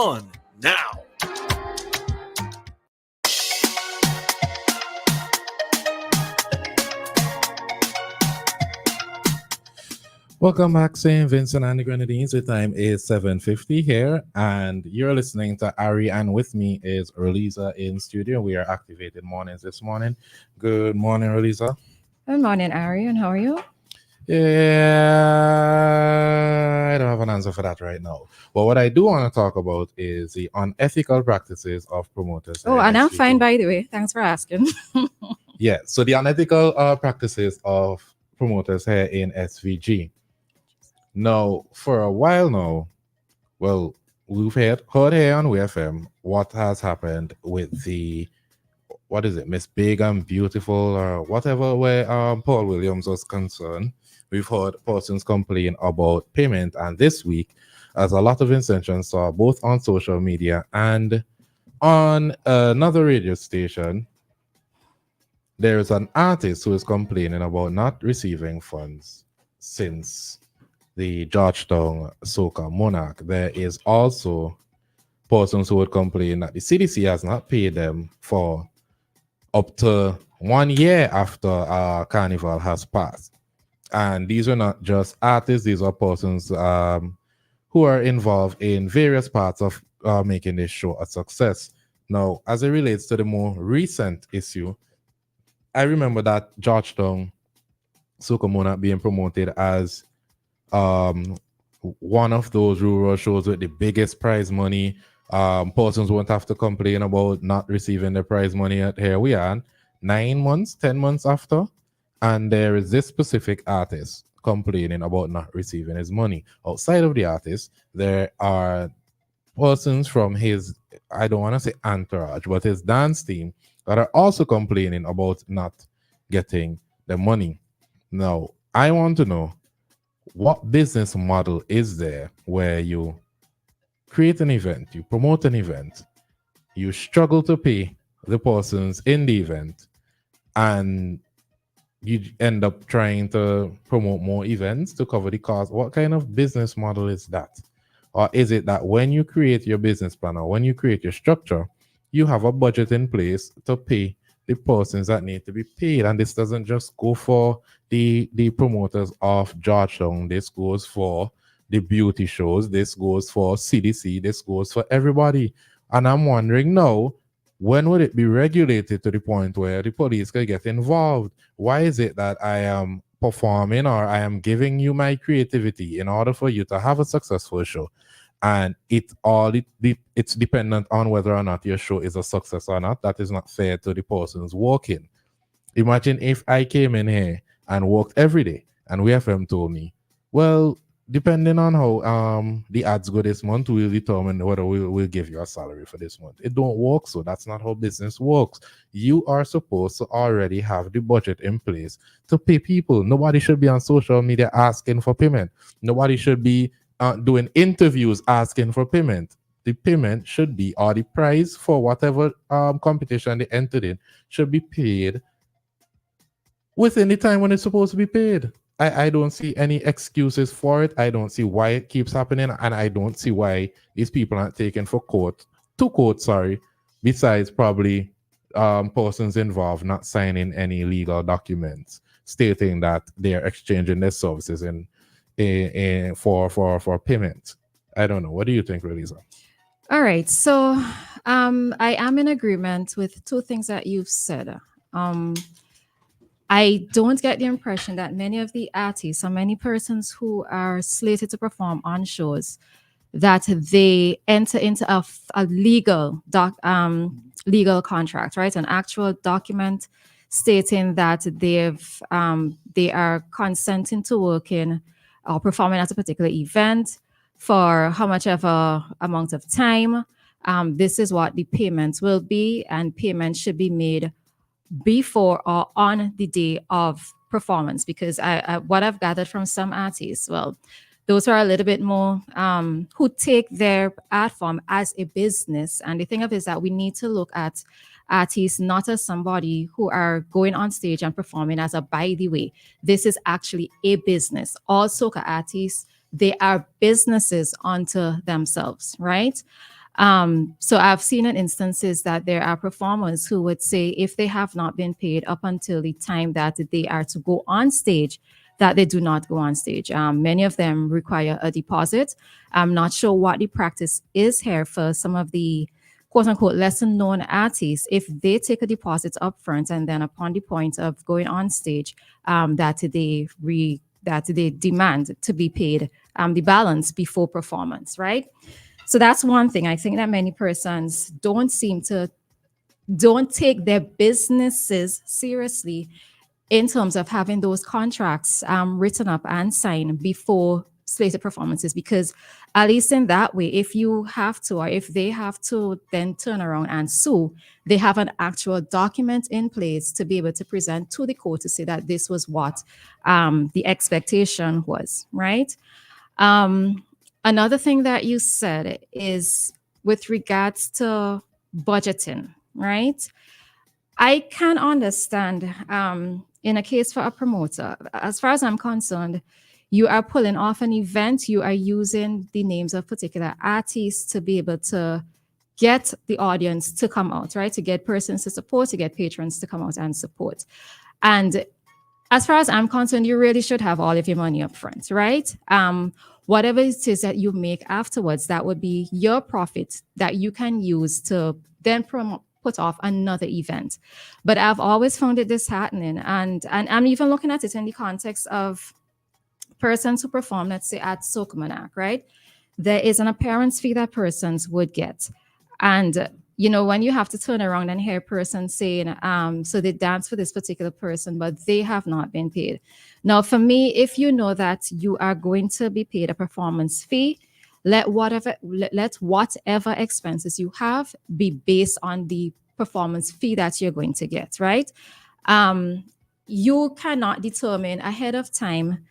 on now. Welcome back, St. Vincent and the Grenadines. The time is 7:50 here, and you're listening to Ari, and with me is Roleza in studio. We are activated mornings this morning. Good morning, Roleza. Good morning, Ari, and how are you? Yeah, I don't have an answer for that right now. But what I do want to talk about is the unethical practices of promoters. Oh, and I'm fine, by the way. Thanks for asking. Yeah, so the unethical practices of promoters here in SVG. Now, for a while now, well, we've heard here on WEFM what has happened with the, what is it, Miss Big and Beautiful or whatever, where Paul Williams was concerned. We've heard persons complain about payment, and this week, as a lot of intentions saw both on social media and on another radio station, there is an artist who is complaining about not receiving funds since the Georgetown Soca Monarch. There is also persons who would complain that the CDC has not paid them for up to 1 year after Carnival has passed. And these are not just artists, these are persons who are involved in various parts of making this show a success. Now, as it relates to the more recent issue, I remember that Georgetown Soca Monarch being promoted as one of those rural shows with the biggest prize money. Persons won't have to complain about not receiving the prize money. Here we are, 9 months, 10 months after, and there is this specific artist complaining about not receiving his money. Outside of the artist, there are persons from his, I don't want to say entourage, but his dance team that are also complaining about not getting the money. Now, I want to know, what business model is there where you create an event, you promote an event, you struggle to pay the persons in the event, and you end up trying to promote more events to cover the cost? What kind of business model is that? Or is it that when you create your business plan or when you create your structure, you have a budget in place to pay the persons that need to be paid? And this doesn't just go for the promoters of Georgetown. This goes for the beauty shows. This goes for CDC. This goes for everybody. And I'm wondering now, when would it be regulated to the point where the police can get involved? Why is it that I am performing or I am giving you my creativity in order for you to have a successful show, and it's dependent on whether or not your show is a success or not? That is not fair to the persons working. Imagine if I came in here and worked every day and WFM told me, well, depending on how the ads go this month, we'll determine whether we'll give you a salary for this month. It don't work so. That's not how business works. You are supposed to already have the budget in place to pay people. Nobody should be on social media asking for payment. Nobody should be doing interviews asking for payment. The payment should be, or the price for whatever competition they entered in should be paid within the time when it's supposed to be paid. I don't see any excuses for it. I don't see why it keeps happening, and I don't see why these people aren't taken to court, besides probably persons involved not signing any legal documents stating that they're exchanging their services for payment. I don't know. What do you think, Roleza? All right. So I am in agreement with two things that you've said. I don't get the impression that many of the artists or many persons who are slated to perform on shows, that they enter into a legal contract, right? An actual document stating that they are consenting to working or performing at a particular event for how much of a amount of time. This is what the payments will be, and payments should be made before or on the day of performance. Because what I've gathered from some artists, well, those are a little bit more who take their art form as a business. And the thing of it is that we need to look at artists not as somebody who are going on stage and performing as a by the way. This is actually a business. All soca artists, they are businesses unto themselves, right? So I've seen in instances that there are performers who would say if they have not been paid up until the time that they are to go on stage, that they do not go on stage. Many of them require a deposit. I'm not sure what the practice is here for some of the quote unquote lesser known artists. If they take a deposit up front and then upon the point of going on stage, that they demand to be paid the balance before performance, right? So that's one thing. I think that many persons don't take their businesses seriously in terms of having those contracts written up and signed before slated performances, because at least in that way, if you have to or if they have to then turn around and sue, they have an actual document in place to be able to present to the court to say that this was what the expectation was, right? Another thing that you said is with regards to budgeting, right? I can understand in a case for a promoter, as far as I'm concerned, you are pulling off an event, you are using the names of particular artists to be able to get the audience to come out, right? To get persons to support, to get patrons to come out and support. And as far as I'm concerned, you really should have all of your money up front, right? Whatever it is that you make afterwards, that would be your profit that you can use to then put off another event. But I've always found it disheartening. And I'm even looking at it in the context of persons who perform, let's say at Sokomanak, right? There is an appearance fee that persons would get. And when you have to turn around and hear a person saying, so they dance for this particular person, but they have not been paid. Now, for me, if you know that you are going to be paid a performance fee, let whatever expenses you have be based on the performance fee that you're going to get, right? You cannot determine ahead of time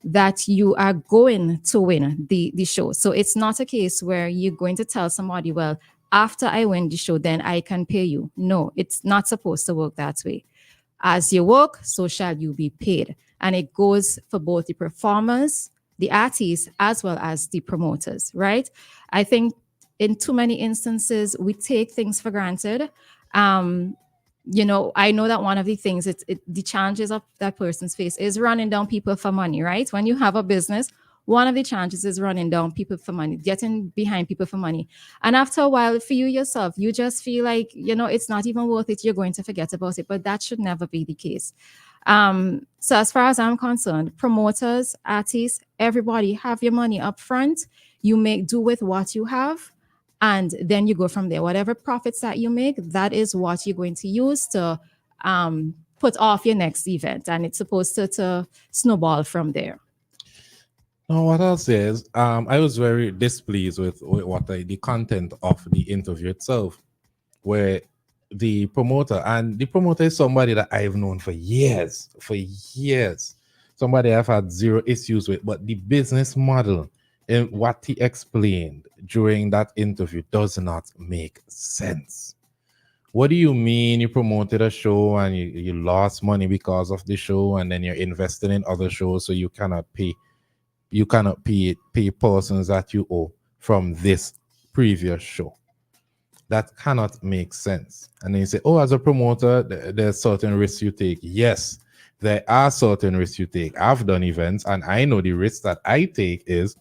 that you are going to win the show. So it's not a case where you're going to tell somebody, well, after I win the show, then I can pay you. No, it's not supposed to work that way. As you work, so shall you be paid. And it goes for both the performers, the artists, as well as the promoters, right? I think in too many instances, we take things for granted. I know that one of the things, the challenges of that person's face is running down people for money, right? When you have a business, one of the challenges is running down people for money, getting behind people for money. And after a while, for you yourself, you just feel like, it's not even worth it. You're going to forget about it. But that should never be the case. So as far as I'm concerned, promoters, artists, everybody have your money up front. You make do with what you have. And then you go from there. Whatever profits that you make, that is what you're going to use to put off your next event. And it's supposed to snowball from there. Now, what I'll say is, I was very displeased with what the content of the interview itself, where the promoter is somebody that I've known for years, somebody I've had zero issues with, but the business model and what he explained during that interview does not make sense. What do you mean you promoted a show and you lost money because of the show, and then you're investing in other shows so you cannot pay persons that you owe from this previous show? That cannot make sense. And then you say, oh, as a promoter, there's certain risks you take. Yes, there are certain risks you take. I've done events and I know the risks that I take is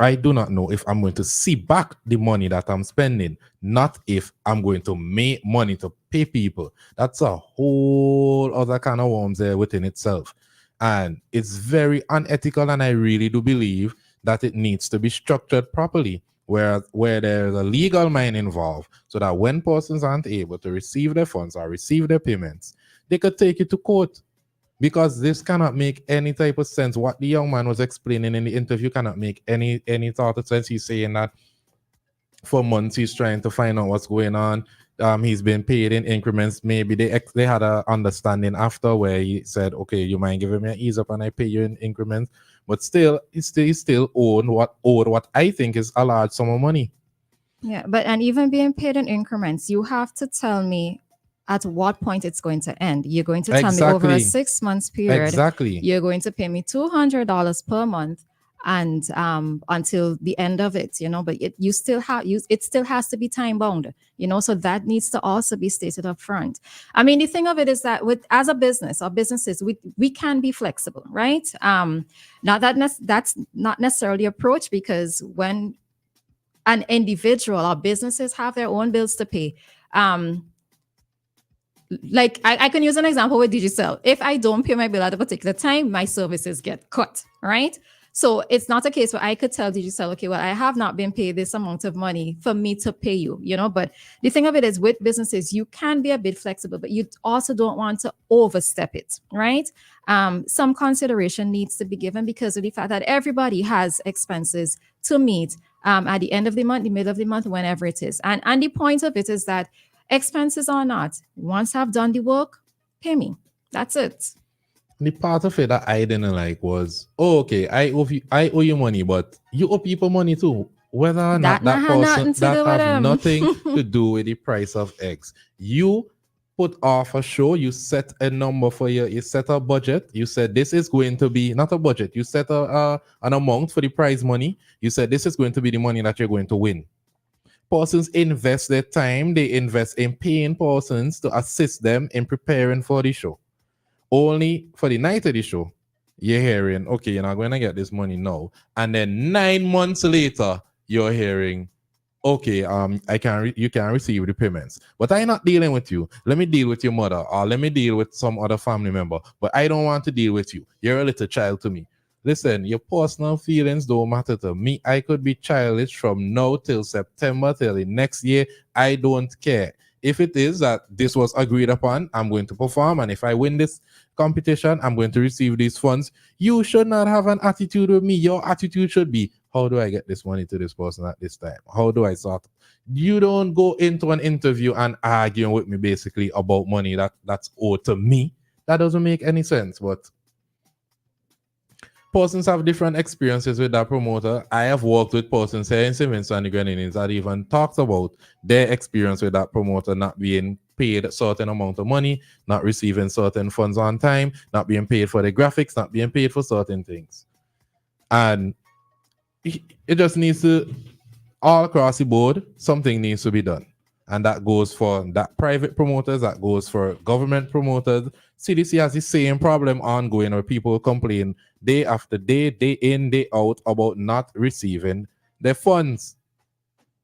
I do not know if I'm going to see back the money that I'm spending, not if I'm going to make money to pay people. That's a whole other kind of worms there within itself. And it's very unethical, and I really do believe that it needs to be structured properly, where there's a legal mind involved, so that when persons aren't able to receive their funds or receive their payments, they could take it to court. Because this cannot make any type of sense. What the young man was explaining in the interview cannot make any thought of sense. He's saying that for months he's trying to find out what's going on. He's been paid in increments. Maybe they had an understanding after where he said, okay, you mind giving me an ease up and I pay you in increments. But still, he still owed what I think is a large sum of money. Yeah, and even being paid in increments, you have to tell me at what point it's going to end. You're going to tell me over a 6 months period. Exactly. You're going to pay me $200 per month. and until the end of it, but you still have it still has to be time bound, so that needs to also be stated up front. I mean, the thing of it is that as a business or businesses, we can be flexible, right? Not that that's not necessarily approach, because when an individual or businesses have their own bills to pay, like I can use an example with Digicel. If I don't pay my bill at a particular time, my services get cut, right? So it's not a case where I could tell Digicel, okay, well, I have not been paid this amount of money for me to pay you, But the thing of it is, with businesses, you can be a bit flexible, but you also don't want to overstep it, right? Some consideration needs to be given because of the fact that everybody has expenses to meet at the end of the month, the middle of the month, whenever it is. And the point of it is that expenses or not, once I've done the work, pay me. That's it. The part of it that I didn't like was, okay, I owe you money, but you owe people money too. Whether or not that person, that have nothing to do with the price of eggs. You put off a show, you set a number for you set a budget. You said this is going to be not a budget. You set an amount for the prize money. You said this is going to be the money that you're going to win. Persons invest their time, they invest in paying persons to assist them in preparing for the show. Only for the night of the show, you're hearing, okay, you're not going to get this money now. And then 9 months later, you're hearing, okay, you can receive the payments. But I'm not dealing with you. Let me deal with your mother, or let me deal with some other family member. But I don't want to deal with you. You're a little child to me. Listen, your personal feelings don't matter to me. I could be childish from now till September, till the next year. I don't care. If it is that this was agreed upon, I'm going to perform. And if I win this competition, I'm going to receive these funds. You should not have an attitude with me. Your attitude should be, how do I get this money to this person at this time? How do I sort? You don't go into an interview and arguing with me basically about money that's owed to me. That doesn't make any sense. But persons have different experiences with that promoter. I have worked with persons here in Simmons and the Grenadines that even talked about their experience with that promoter not being paid a certain amount of money, not receiving certain funds on time, not being paid for the graphics, not being paid for certain things. And it just needs to, all across the board, something needs to be done. And that goes for that private promoters, that goes for government promoters. CDC has the same problem ongoing where people complain day after day, day in, day out about not receiving their funds.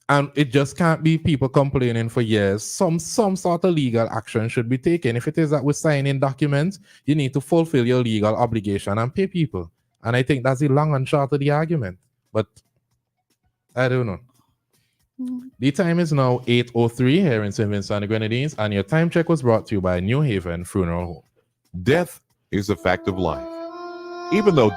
And it just can't be people complaining for years. Some sort of legal action should be taken. If it is that we're signing documents, you need to fulfill your legal obligation and pay people. And I think that's the long and short of the argument. But I don't know. The time is now 8:03 here in St. Vincent and the Grenadines, and your time check was brought to you by New Haven Funeral Home. Death is a fact of life. Even though